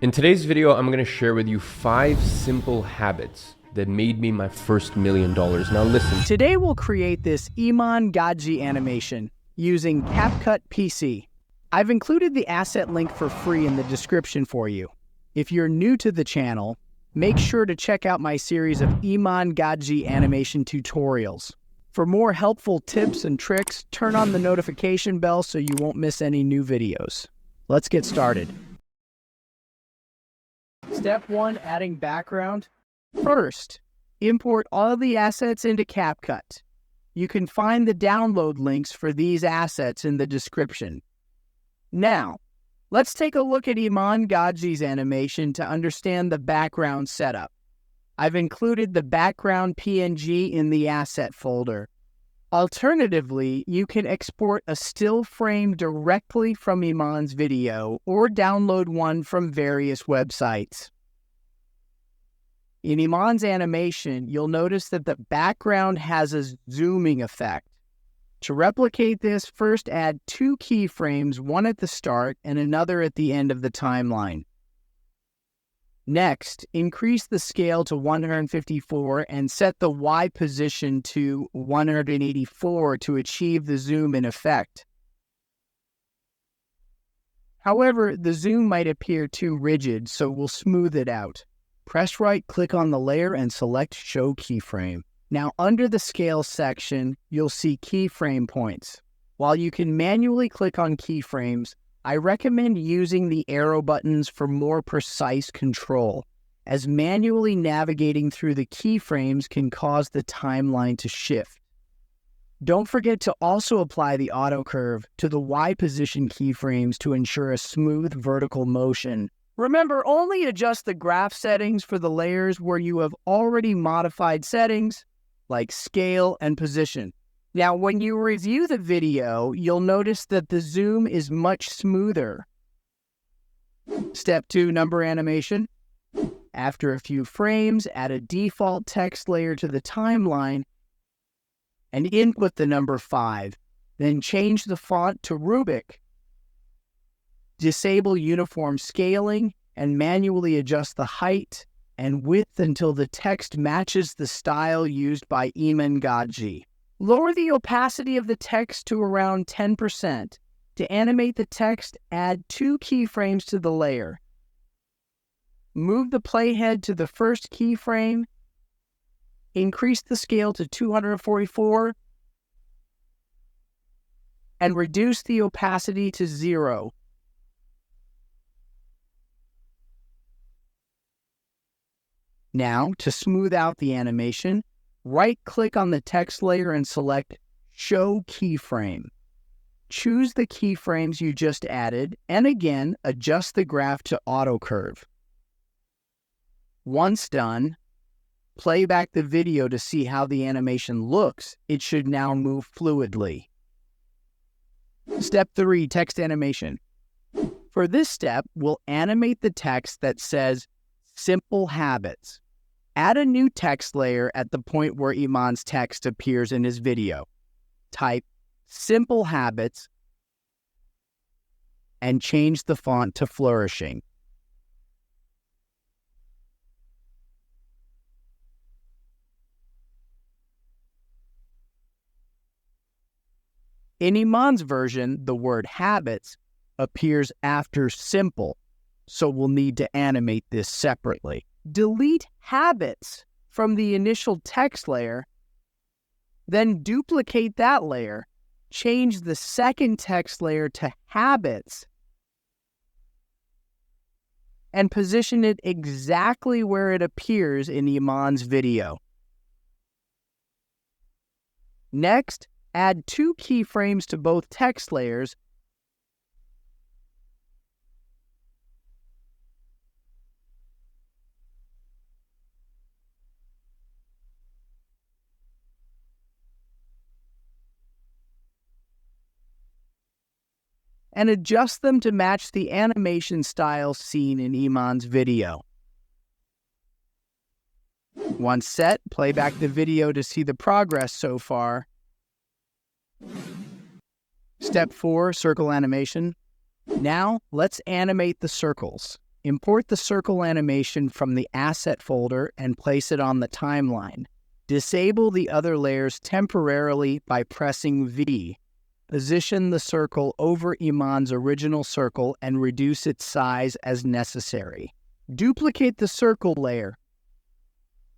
In today's video, I'm going to share with you 5 simple habits that made me my first $1 million. Now listen. Today we'll create this Iman Gadzhi animation using CapCut PC. I've included the asset link for free in the description for you. If you're new to the channel, make sure to check out my series of Iman Gadzhi animation tutorials. For more helpful tips and tricks, turn on the notification bell so you won't miss any new videos. Let's get started. Step 1, adding background. First, import all the assets into CapCut. You can find the download links for these assets in the description. Now, let's take a look at Iman Gadzhi's animation to understand the background setup. I've included the background PNG in the asset folder. Alternatively, you can export a still frame directly from Iman's video or download one from various websites. In Iman's animation, you'll notice that the background has a zooming effect. To replicate this, first add 2 keyframes, one at the start and another at the end of the timeline. Next, increase the scale to 154 and set the Y position to 184 to achieve the zoom in effect. However, the zoom might appear too rigid, so we'll smooth it out. Press right-click on the layer and select Show Keyframe. Now, under the Scale section, you'll see keyframe points. While you can manually click on keyframes, I recommend using the arrow buttons for more precise control, as manually navigating through the keyframes can cause the timeline to shift. Don't forget to also apply the auto curve to the Y position keyframes to ensure a smooth vertical motion. Remember, only adjust the graph settings for the layers where you have already modified settings, like scale and position. Now, when you review the video, you'll notice that the zoom is much smoother. Step 2, number animation. After a few frames, add a default text layer to the timeline and input the number 5. Then change the font to Rubik. Disable uniform scaling and manually adjust the height and width until the text matches the style used by Iman Gadzhi. Lower the opacity of the text to around 10%. To animate the text, add 2 keyframes to the layer. Move the playhead to the first keyframe. Increase the scale to 244. And reduce the opacity to 0. Now, to smooth out the animation, right-click on the text layer and select Show Keyframe. Choose the keyframes you just added, and again, adjust the graph to auto curve. Once done, play back the video to see how the animation looks. It should now move fluidly. Step 3, text animation. For this step, we'll animate the text that says Simple Habits. Add a new text layer at the point where Iman's text appears in his video. Type Simple Habits and change the font to Flourishing. In Iman's version, the word habits appears after simple, so we'll need to animate this separately. Delete habits from the initial text layer, then duplicate that layer, change the second text layer to habits, and position it exactly where it appears in Iman's video. Next, add 2 keyframes to both text layers and adjust them to match the animation style seen in Iman's video. Once set, play back the video to see the progress so far. Step 4, circle animation. Now, let's animate the circles. import the circle animation from the asset folder and place it on the timeline. Disable the other layers temporarily by pressing V. Position the circle over Iman's original circle and reduce its size as necessary. Duplicate the circle layer,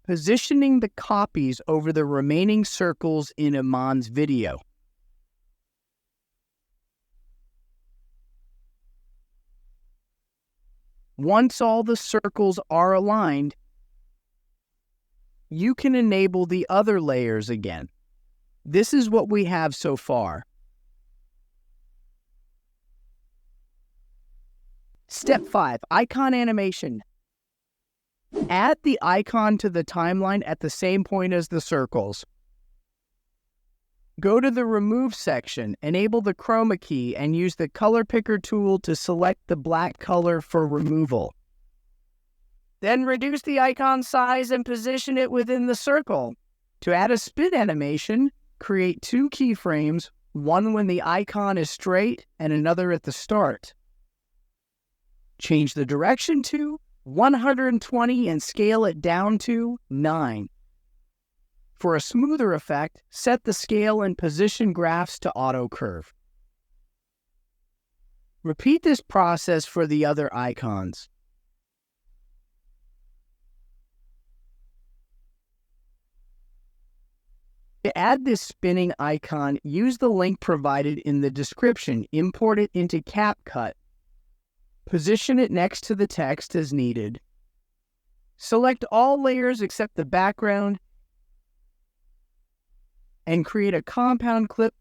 positioning the copies over the remaining circles in Iman's video. Once all the circles are aligned, you can enable the other layers again. This is what we have so far. Step 5, icon animation. Add the icon to the timeline at the same point as the circles. Go to the Remove section, enable the chroma key, and use the color picker tool to select the black color for removal. Then reduce the icon size and position it within the circle. To add a spin animation, create 2 keyframes, one when the icon is straight and another at the start. Change the direction to 120 and scale it down to 9. For a smoother effect, set the scale and position graphs to auto curve. Repeat this process for the other icons. To add this spinning icon, use the link provided in the description. Import it into CapCut. Position it next to the text as needed. Select all layers except the background and create a compound clip.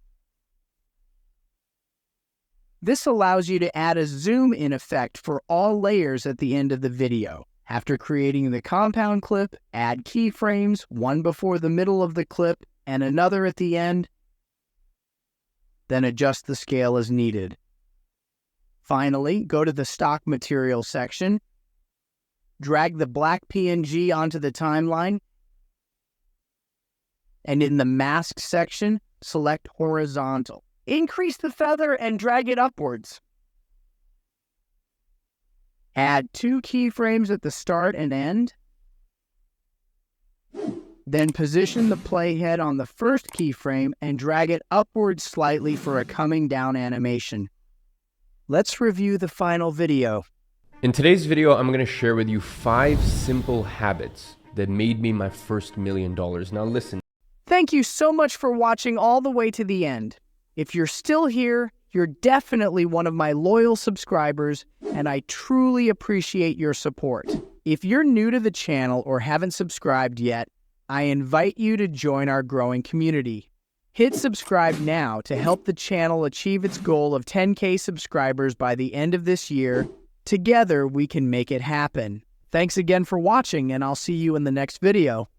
This allows you to add a zoom-in effect for all layers at the end of the video. After creating the compound clip, add keyframes, one before the middle of the clip and another at the end. Then adjust the scale as needed. Finally, go to the stock material section. Drag the black PNG onto the timeline. And in the mask section, select horizontal. Increase the feather and drag it upwards. Add 2 keyframes at the start and end. Then position the playhead on the first keyframe and drag it upwards slightly for a coming down animation. Let's review the final video. In today's video, I'm going to share with you 5 simple habits that made me my first $1 million. Now listen. Thank you so much for watching all the way to the end. If you're still here, you're definitely one of my loyal subscribers, and I truly appreciate your support. If you're new to the channel or haven't subscribed yet, I invite you to join our growing community. Hit subscribe now to help the channel achieve its goal of 10K subscribers by the end of this year. Together, we can make it happen. Thanks again for watching, and I'll see you in the next video.